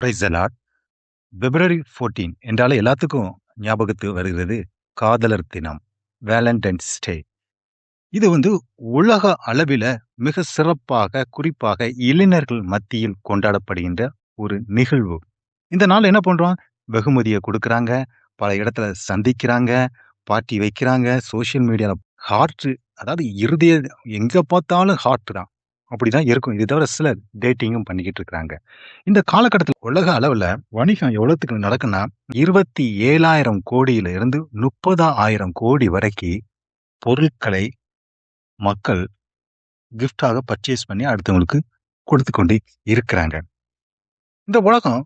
Praise the Lord. பிப்ரவரி 14 என்றாலே எல்லாத்துக்கும் ஞாபகத்துக்கு வருகிறது காதலர் தினம், வேலண்டைன்ஸ் டே. இது உலக அளவில மிக சிறப்பாக, குறிப்பாக இளைஞர்கள் மத்தியில் கொண்டாடப்படுகின்ற ஒரு நிகழ்வு. இந்த நாள் என்ன பண்றோம்? வெகுமதிய குடுக்குறாங்க, பல இடத்துல சந்திக்கிறாங்க, பார்ட்டி வைக்கிறாங்க, சோசியல் மீடியால ஹார்ட், அதாவது இருதய எங்க பார்த்தாலும் ஹார்ட் தான். அப்படிதான் இருக்கும். இது தவிர சிலர் டேட்டிங்கும் பண்ணிக்கிட்டு இருக்கிறாங்க. இந்த காலகட்டத்துல உலக அளவுல வணிகம் எவ்வளவுத்துக்கு நடக்குன்னா, 27,000 கோடியில இருந்து 30,000 கோடி வரைக்கு பொருட்களை மக்கள் கிஃப்ட்டாக பர்ச்சேஸ் பண்ணி அடுத்தவங்களுக்கு கொடுத்து கொண்டு இருக்கிறாங்க. இந்த உலகம்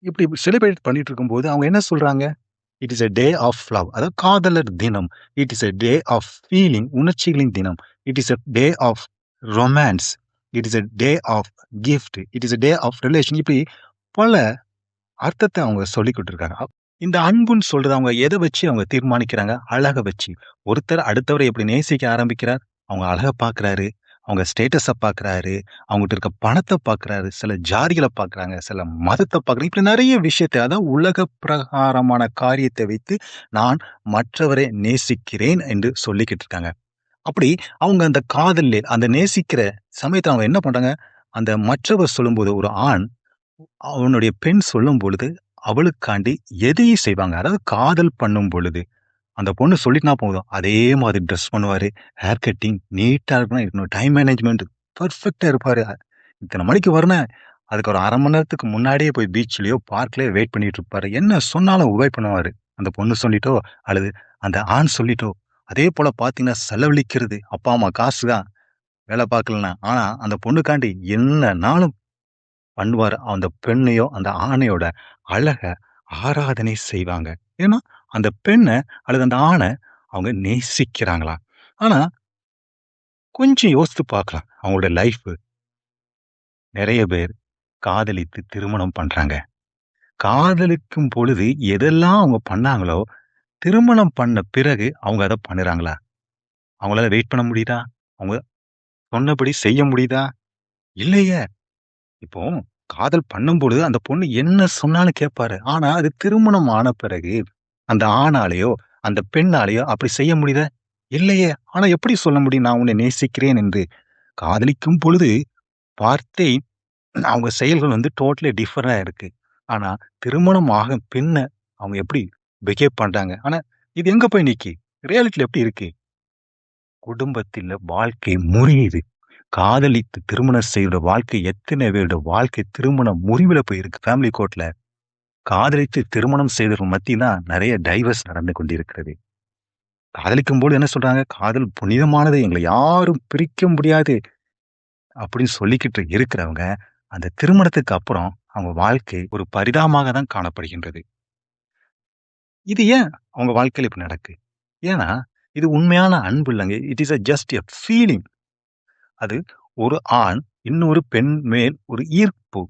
இப்படி செலிப்ரேட் பண்ணிட்டு இருக்கும்போது அவங்க என்ன சொல்றாங்க? It is a day of love. அதாவது காதலர் தினம். It is a day of feeling, உணர்ச்சிகளின் தினம். It is a day of romance. It is a day of gift. It is a day of relation. இப்படி பல அர்த்தத்தை அவங்க சொல்லிக்கிட்டு இருக்காங்க. இந்த அன்புன்னு சொல்றது அவங்க எதை வச்சு அவங்க தீர்மானிக்கிறாங்க? அழக வச்சு. ஒருத்தர் அடுத்தவரை எப்படி நேசிக்க ஆரம்பிக்கிறார்? அவங்க அழக பார்க்குறாரு, அவங்க ஸ்டேட்டஸ பார்க்குறாரு, அவங்ககிட்ட இருக்க பணத்த பார்க்குறாரு, சில ஜாதிகள பார்க்குறாங்க, சில மதத்த பார்க்குறாங்க. இப்படி நிறைய விஷயத்த, அதாவது உலக பிரகாரமான காரியத்தை வைத்து நான் மற்றவரை நேசிக்கிறேன் என்று சொல்லிக்கிட்டு இருக்காங்க. அப்படி அவங்க அந்த காதல்லே, அந்த நேசிக்கிற சமயத்துல அவங்க என்ன பண்றாங்க? அந்த மற்றவர் சொல்லும்போது ஒரு ஆண் அவனுடைய பெண் சொல்லும் பொழுது, அவளுக்காண்டி எதையும் செய்வாங்க. அதாவது காதல் பண்ணும் பொழுது, அந்த பொண்ணு சொல்லிட்டுனா போதும். அதே மாதிரி ட்ரெஸ் பண்ணுவாரு. ஹேர் கட்டிங் நீட்டா இருக்கணும். டைம் மேனேஜ்மென்ட் பெர்ஃபெக்ட்டா இருப்பாரு. இத்தன மணிக்கு வரணும். அதுக்கு ஒரு 1/2 மணி நேரத்துக்கு முன்னாடியே போய் பீச்லயோ, பார்க்லயோ வெயிட் பண்ணிட்டு இருப்பாரு. என்ன சொன்னாலும் ஒபே பண்ணுவாரு. அந்த பொண்ணு சொல்லிட்டோ, அல்லது அந்த ஆண் சொல்லிட்டோ. அதே போல பார்த்தீங்கன்னா, செலவழிக்கிறது. அப்பா, அம்மா காசு தான் வேல பார்க்கலன்னா. ஆனா, அந்த பொண்ணுக்காண்டி என்னனாலும் பண்ணுவாரு. அந்த பெண்ணையோ, அந்த ஆணையோட அழக ஆராதனை செய்வாங்க. ஏன்னா, அந்த பெண்ண அல்லது அந்த ஆண அவங்க நேசிக்கிறாங்களாம். ஆனா, கொஞ்சம் யோசித்து பார்க்கலாம். அவங்களோட லைஃப். நெறைய பேர் காதலித்து திருமணம் பண்றாங்க. காதலிக்கும் பொழுது எதெல்லாம் அவங்க பண்ணாங்களோ, திருமணம் பண்ண பிறகு அவங்க அத பண்ணுறாங்களா? அவங்களால வெயிட் பண்ண முடியுதா? அவங்க சொன்னபடி செய்ய முடியுதா? இல்லையே! இப்போ காதல் பண்ணும்பொழுது அந்த பொண்ணு என்ன சொன்னாலும் கேட்பாரு. ஆனா, அது திருமணம் ஆன பிறகு அந்த ஆணாலயோ, அந்த பெண்ணாலயோ அப்படி செய்ய முடியுதா? இல்லையே! ஆனா எப்படி சொல்ல முடியும் நான் உன்னை நேசிக்கிறேன் என்று? காதலிக்கும் பொழுது வார்த்தை, அவங்க செயல்கள் டோட்டலி டிஃபரண்டா இருக்கு. ஆனா திருமணம் ஆகும் பின்ன அவங்க எப்படி பிஹேவ் பண்றாங்க? ஆனா இது எங்க போய் நிக்கி? ரியாலிட்டில எப்படி இருக்கு? குடும்பத்தில வாழ்க்கை முறியுது. காதலித்து திருமணம் செய்ற வாழ்க்கை எத்தனை பேருடைய வாழ்க்கை திருமணம் முறிவுல போயிருக்கு. ஃபேமிலி கோர்ட்ல. காதலித்து திருமணம் செய்தவர்கள் மத்தியில நெறைய டைவர்ஸ் நடந்து கொண்டிருக்கிறது. காதலிக்கும்போது என்ன சொல்றாங்க? காதல் புனிதமானது. எங்கள யாரும் பிரிக்க முடியாது. அப்படின்னு சொல்லிக்கிட்டு இருக்கிறவங்க, அந்த திருமணத்துக்கு அப்புறம் அவங்க வாழ்க்கை ஒரு பரிதாபமாக தான் காணப்படுகின்றது. இது ஏன் அவங்க வாழ்க்கையில இப்படி நடக்கு? ஏன்னா, இது உண்மையான அன்பு இல்லங்க. It is just a feeling. அது ஒரு ஆண் இன்னொரு பெண் மேல் ஒரு ஈர்ப்பு.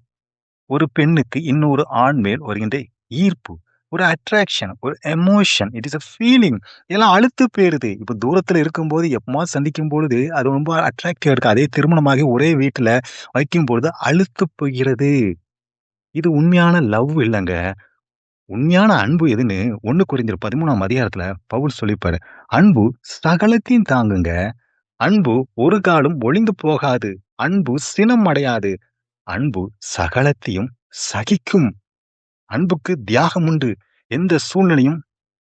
ஒரு பெண்ணுக்கு இன்னொரு ஆண் மேல் வருகின்ற ஈர்ப்பு. ஒரு அட்ராக்ஷன், ஒரு எமோஷன். It is feeling. இதெல்லாம் அலுத்து போயிருது. இப்ப தூரத்துல இருக்கும்போது எப்பமாவது சந்திக்கும் பொழுது அது ரொம்ப அட்ராக்டிவா இருக்கு. அதே திருமணமாகி ஒரே வீட்டுல வைக்கும்பொழுது அலுத்து போகிறது. இது உண்மையான லவ் இல்லங்க. உண்மையான அன்பு எதுன்னு 1 கொரிந்தியர் 13ஆம் அதிகாரத்துல பவுல் சொல்லிப்பாரு. அன்பு சகலத்தையும் தாங்குங்க. அன்பு ஒரு காலும் ஒழிந்து போகாது. அன்பு சினம் அடையாது. அன்பு சகலத்தையும் சகிக்கும். அன்புக்கு தியாகம் உண்டு. எந்த சூழ்நிலையும்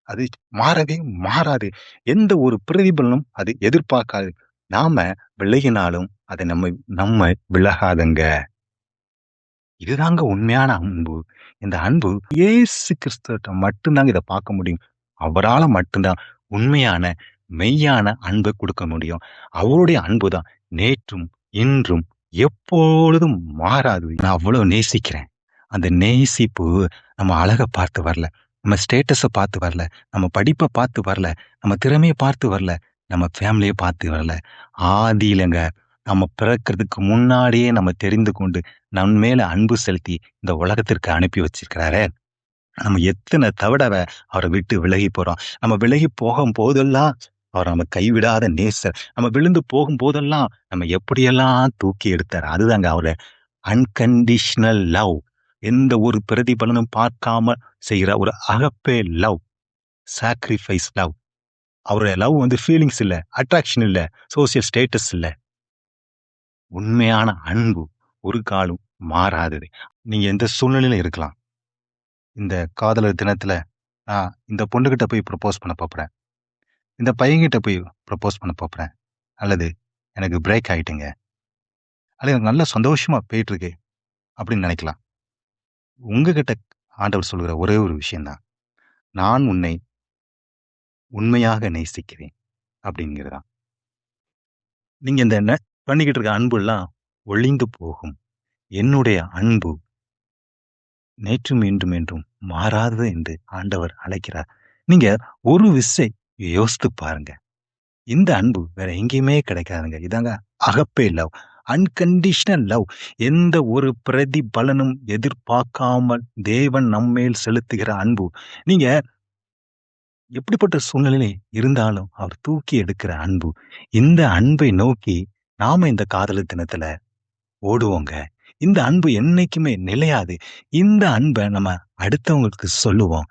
அது மாறவே மாறாது. எந்த ஒரு பிரதிபலனும் அது எதிர்பார்க்காது. நாம விலகினாலும் அது நம்ம விலகாதுங்க. இதுதாங்க உண்மையான அன்பு. இந்த அன்பு இயேசு கிறிஸ்துட்ட மட்டும் தாங்க இத பார்க்க முடியும். அவரால மட்டும் தான் உண்மையான, மெய்யான அன்ப குடுக்க முடியும். அவருடைய அன்பு தான் நேற்றும், இன்றும், எப்பொழுதும் மாறாது. நான் அவ்வளவு நேசிக்கிறேன். அந்த நேசிப்பு நம்ம அழக பார்த்து வரல. நம்ம ஸ்டேட்டஸ பார்த்து வரல. நம்ம படிப்ப பார்த்து வரல. நம்ம திறமைய பார்த்து வரல. நம்ம ஃபேமிலிய பார்த்து வரல. ஆதியிலங்க நம்ம பிறக்கிறதுக்கு முன்னாடியே நம்ம தெரிந்து கொண்டு நம் மேல அன்பு செலுத்தி இந்த உலகத்திற்கு அனுப்பி வச்சிருக்கிறாரே. நம்ம எத்தன தடவ அவர விட்டு விலகி போறோம். நம்ம விலகி போகும்போதெல்லாம் அவர் நம்ம கைவிடாத நேசர். நம்ம விழுந்து போகும்போதெல்லாம் நம்ம எப்படியெல்லாம் தூக்கி எடுத்தார். அதுதாங்க அவரு அன்கண்டிஷனல் லவ். எந்த ஒரு பிரதிபலனும் பார்க்காம செய்கிற ஒரு அகப்பே லவ், சாக்ரிஃபைஸ் லவ். அவருடைய லவ் வந்து ஃபீலிங்ஸ் இல்ல, அட்ராக்ஷன் இல்ல, சோசியல் ஸ்டேட்டஸ் இல்ல. உண்மையான அன்பு ஒரு காலும் மாறாதது. நீங்க எந்த சூழ்நிலையில இருக்கலாம். இந்த காதலர் தினத்துல நான் இந்த பொண்ணுகிட்ட போய் ப்ரப்போஸ் பண்ண போறேன். இந்த பையன்கிட்ட போய் ப்ரப்போஸ் பண்ண போறேன். அல்லது எனக்கு பிரேக் ஆயிட்டுங்க. அல்லது எனக்கு நல்ல சந்தோஷமா போயிட்டு இருக்கு அப்படின்னு நினைக்கலாம். உங்ககிட்ட ஆண்டவர் சொல்லுகிற ஒரே ஒரு விஷயம் தான். நான் உன்னை உண்மையாக நேசிக்கிறேன் அப்படிங்கிறதான். நீங்க இந்த பண்ணிக்கிட்டு இருக்க அன்புலாம் ஒழிந்து போகும். என்னுடைய அன்பு நேற்றும் இன்றும் என்றும் மாறாதது என்று ஆண்டவர் அழைக்கிறார். நீங்க ஒரு விசை யோசித்து பாருங்க. இந்த அன்பு வேற எங்கேயுமே கிடைக்காதுங்க. இதாங்க அகப்பே லவ். Unconditional love. எந்த ஒரு பிரதிபலனும் எதிர்பார்க்காமல் தேவன் நம்மேல் செலுத்துகிற அன்பு. நீங்க எப்படிப்பட்ட சூழ்நிலையில இருந்தாலும் அவர் தூக்கி எடுக்கிற அன்பு. இந்த அன்பை நோக்கி நாம இந்த காதலர் தினத்துல ஓடுவோங்க. இந்த அன்பு என்னைக்குமே நிலையாது. இந்த அன்ப நம்ம அடுத்தவங்களுக்கு சொல்லுவோம்.